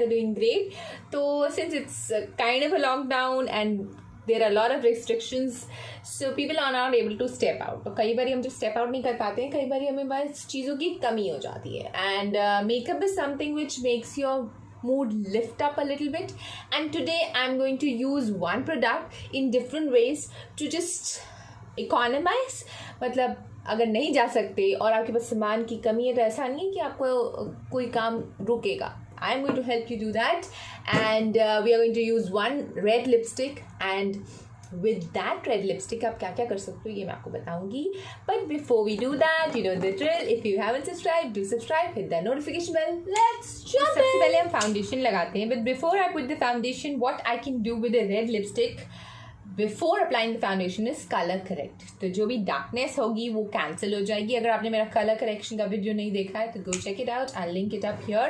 are doing great. So since it's kind of a lockdown and there are a lot of restrictions, so people are not able to step out. तो कई बार हम जब step out नहीं कर पाते हैं, कई बार हमें बस चीज़ों की कमी हो जाती है. And makeup is something which makes your mood lift up a little bit. And today I'm going to use one product in different ways to just economize. मतलब अगर नहीं जा सकते और आपके पास सामान की कमी है तो ऐसा नहीं है कि आपको कोई काम रुकेगा. I am going to help you do that, and we are going to use one red lipstick, and with that red lipstick आप क्या क्या कर सकते हो ये मैं आपको बताऊंगी. But before we do that, you know the drill. If you haven't subscribed, do subscribe, hit that notification bell. Let's jump in. सबसे पहले हम foundation लगाते हैं. But before I put the foundation, what I can do with the red lipstick before applying the foundation is color correct. तो जो भी darkness होगी वो cancel हो जाएगी. अगर आपने मेरा color correction का वीडियो नहीं देखा है तो go check it out. I'll link it up here.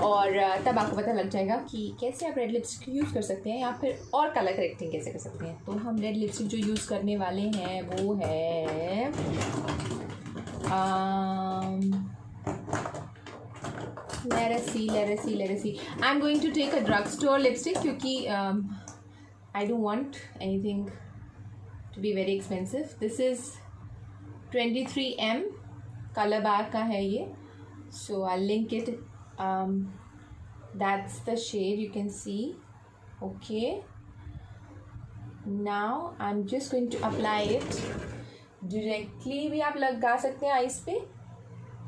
और तब आपको पता लग जाएगा कि कैसे आप red lipstick यूज़ कर सकते हैं या फिर और color correcting कैसे कर सकते हैं. तो हम red lipstick जो यूज़ करने वाले हैं वो है let us see. I'm going to take a drugstore lipstick क्योंकि I don't want anything to be very expensive. This is 23M color bar का है ये. So I'll link it. That's the shade you can see. Okay. Now I'm just going to apply it directly. भी आप लगा सकते हैं ice पे.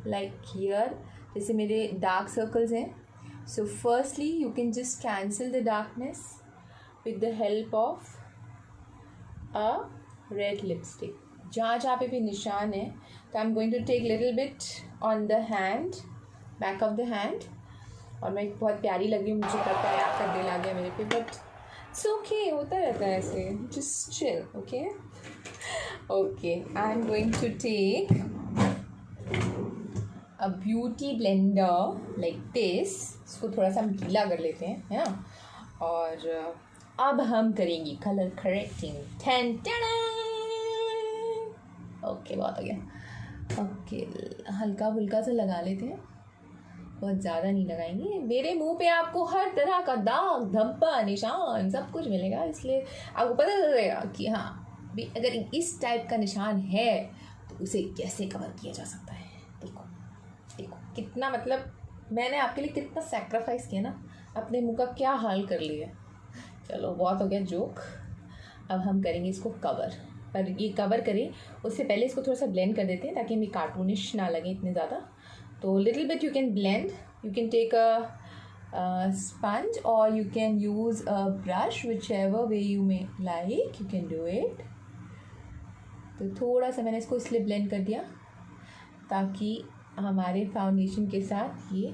Like here. जैसे मेरे dark circles हैं. So firstly you can just cancel the darkness with the help of a red lipstick. जहाँ पे भी निशान है तो I'm going to take little bit on the hand, back of the hand. और मैं बहुत प्यारी लग रही हूँ, मुझे पता है आपका दिल आ गया मेरे पे, but it's okay, होता रहता है ऐसे. Just chill, okay? Okay, I'm going to take a beauty blender like this. इसको थोड़ा सा हम गीला कर लेते हैं, है ना? और अब हम करेंगे कलर करेक्टिंग. ओके बहुत हो गया. ओके हल्का फुल्का सा लगा लेते हैं, बहुत ज़्यादा नहीं लगाएंगे. मेरे मुंह पे आपको हर तरह का दाग धब्बा निशान सब कुछ मिलेगा, इसलिए आपको पता चलेगा कि हाँ भी अगर इस टाइप का निशान है तो उसे कैसे कवर किया जा सकता है. देखो कितना, मतलब मैंने आपके लिए कितना सेक्रीफाइस किया ना, अपने मुंह का क्या हाल कर लिया. चलो बहुत हो गया जोक. अब हम करेंगे इसको कवर. पर ये कवर करें उससे पहले इसको थोड़ा सा ब्लेंड कर देते हैं ताकि हमें कार्टूनिश ना लगे इतने ज़्यादा. तो little bit you can blend. You can take a sponge और you can use a brush, whichever way you may like, you can do it. तो थोड़ा सा मैंने इसको इसलिए ब्लेंड कर दिया ताकि हमारे फाउंडेशन के साथ ये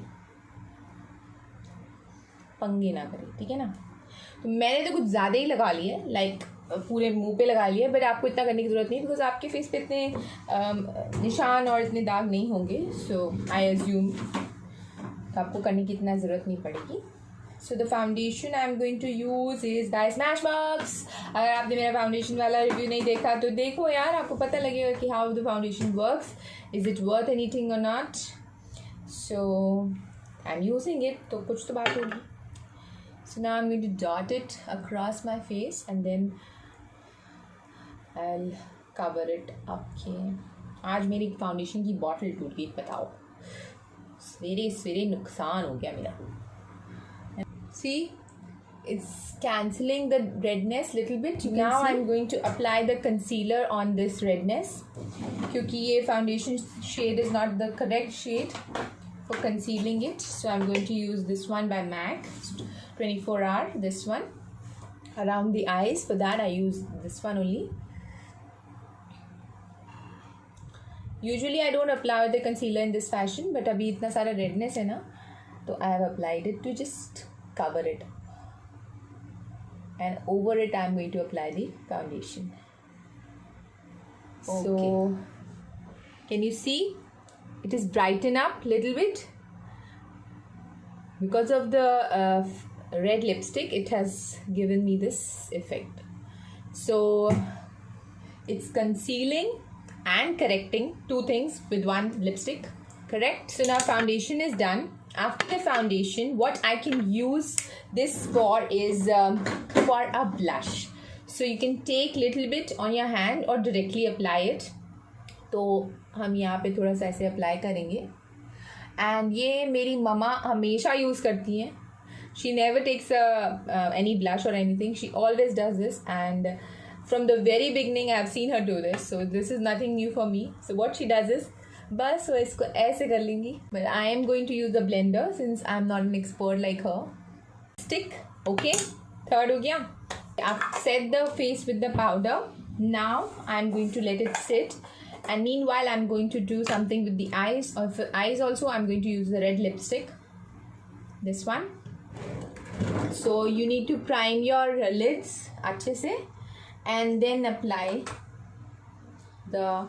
पंगे ना करे, ठीक है ना. तो मैंने तो कुछ ज़्यादा ही लगा लिया है, लाइक पूरे मुंह पे लगा लिया, बट आपको इतना करने की ज़रूरत नहीं बिकॉज आपके फेस पे इतने निशान और इतने दाग नहीं होंगे. सो आई एज्यूम आपको करने की इतना ज़रूरत नहीं पड़ेगी. So the foundation I am going to use is by Smashbox. अगर आपने मेरा फाउंडेशन वाला रिव्यू नहीं देखा तो देखो यार, आपको पता लगेगा कि how the foundation works, is it worth anything और not. So I am using it, तो कुछ तो बात होगी. So now I'm going to dot it across my face and then I'll cover it up. Okay. आज मेरी foundation की bottle टूट गई, बताओ. सवेरे नुकसान हो गया मेरा. See, it's cancelling the redness little bit. Now I'm going to apply the concealer on this redness. क्योंकि ये foundation shade is not the correct shade for concealing it. So I'm going to use this one by MAC. 24 hour, this one around the eyes. For that I use this one only. Usually I don't apply the concealer in this fashion, but अभी इतना सारा redness है ना, तो I have applied it to just cover it, and over it I am going to apply the foundation. Okay. So can you see it is brighten up little bit because of the red lipstick. It has given me this effect. So it's concealing and correcting, two things with one lipstick. Correct. So now foundation is done. after the foundation, what I can use this for is for a blush. So you can take little bit on your hand or directly apply it. तो हम यहाँ पे थोड़ा सा ऐसे apply करेंगे. And ये मेरी ममा हमेशा यूज़ करती हैं. She never takes any blush or anything. She always does this, and from the very beginning I've seen her do this. So this is nothing new for me. So what she does is, बस वो इसको ऐसे कर लेंगी. But I am going to use the blender since I'm not an expert like her. Stick, okay. Third हो गया. I've set the face with the powder. Now I'm going to let it sit. And meanwhile I'm going to do something with the eyes. Or for eyes also I'm going to use the red lipstick. This one. So you need to prime your lids अच्छे से and then apply the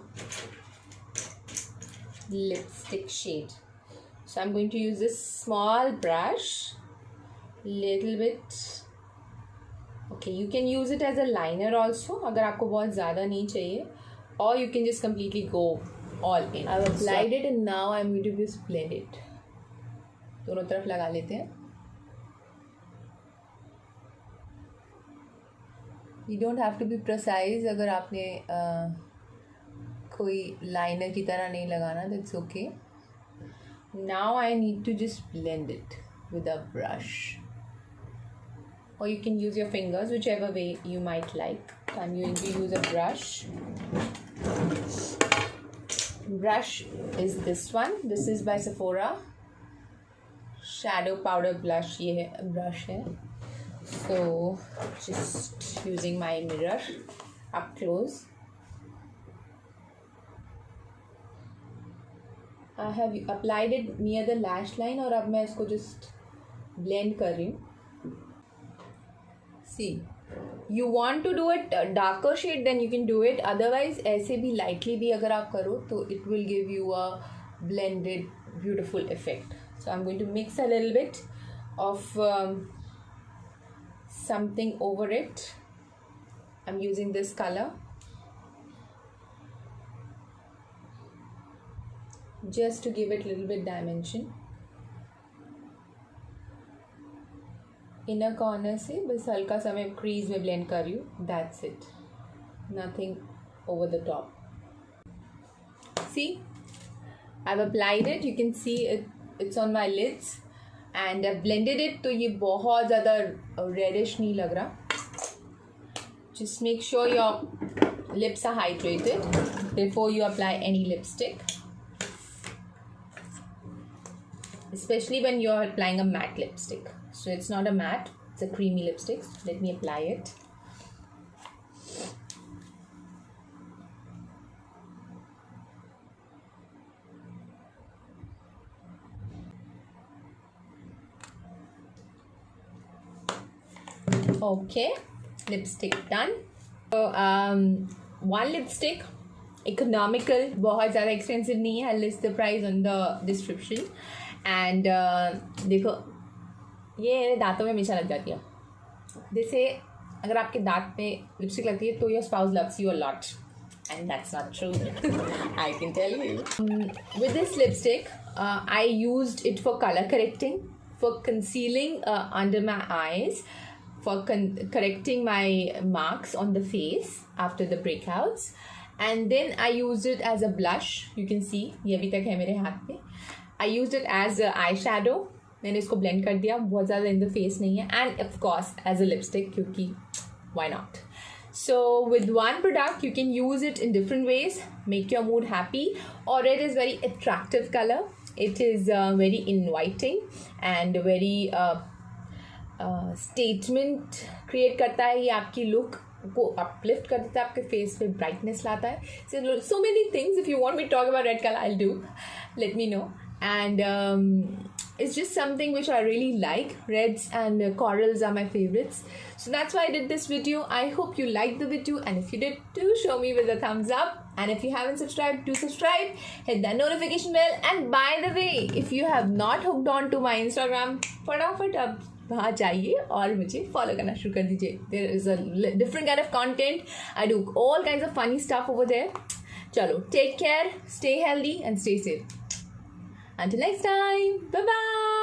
lipstick shade. So I'm going to use this small brush, little bit. Okay, you can use it as a liner also अगर आपको बहुत ज़्यादा नहीं चाहिए, or you can just completely go all in. I've applied it and now I'm going to just blend it. दोनों तरफ लगा लेते हैं. You don't have to be precise. अगर आपने कोई लाइनर की तरह नहीं लगाना, that's okay. Now I need to just blend it with a brush. Or you can use your fingers, whichever way you might like. I'm going to use a brush. Brush is this one. This is by Sephora. Shadow powder blush ये है brush है. So just using my mirror up close. I have applied it near the lash line और अब मैं इसको just blend कर रही हूँ. See, you want to do it darker shade, then you can do it. Otherwise ऐसे भी lightly भी अगर आप करो तो it will give you a blended beautiful effect. So I'm going to mix a little bit of something over it. I'm using this color just to give it a little bit dimension. Inner corner से बस हल्का सा मैं crease में blend कर रही हूँ. That's it. Nothing over the top. See, I've applied it. You can see it's on my lids. And I've blended it तो ये बहुत ज़्यादा reddish नहीं लग रहा. Just make sure your lips are hydrated before you apply any lipstick. Especially when you're applying a matte lipstick. So it's not a matte, it's a creamy lipstick. Let me apply it. Okay, lipstick done. So one lipstick, economical, बहुत ज़्यादा expensive नहीं है. I'll list the price on the description. And देखो ये दांतों में हमेशा लग जाती है. जैसे अगर आपके दांत पे लिपस्टिक लगती है तो your spouse loves you a lot. And that's not true. I can tell you. With this lipstick, I used it for color correcting, for concealing under my eyes, for correcting my marks on the face after the breakouts. And then I used it as a blush. You can see, ये अभी तक है मेरे हाथ पे. I used it as a eyeshadow. मैंने इसको blend कर दिया, बहुत ज़्यादा in the face नहीं है. And of course as a lipstick, क्योंकि why not? So with one product you can use it in different ways, make your mood happy. Or red is very attractive color. It is very inviting and very statement create करता है. ये आपकी look को uplift कर देता है, आपके face पे brightness लाता है. So many things. If you want me to talk about red color, I'll do. Let me know. And it's just something which I really like. Reds and corals are my favorites. So that's why I did this video. I hope you liked the video, and if you did, do show me with a thumbs up. And if you haven't subscribed, do subscribe. Hit that notification bell. And by the way, if you have not hooked on to my Instagram, फटाफट अब वहाँ जाइए और मुझे follow करना शुरू कर दीजिए. There is a different kind of content. I do all kinds of funny stuff over there. चलो, take care, stay healthy and stay safe. Until next time, bye bye.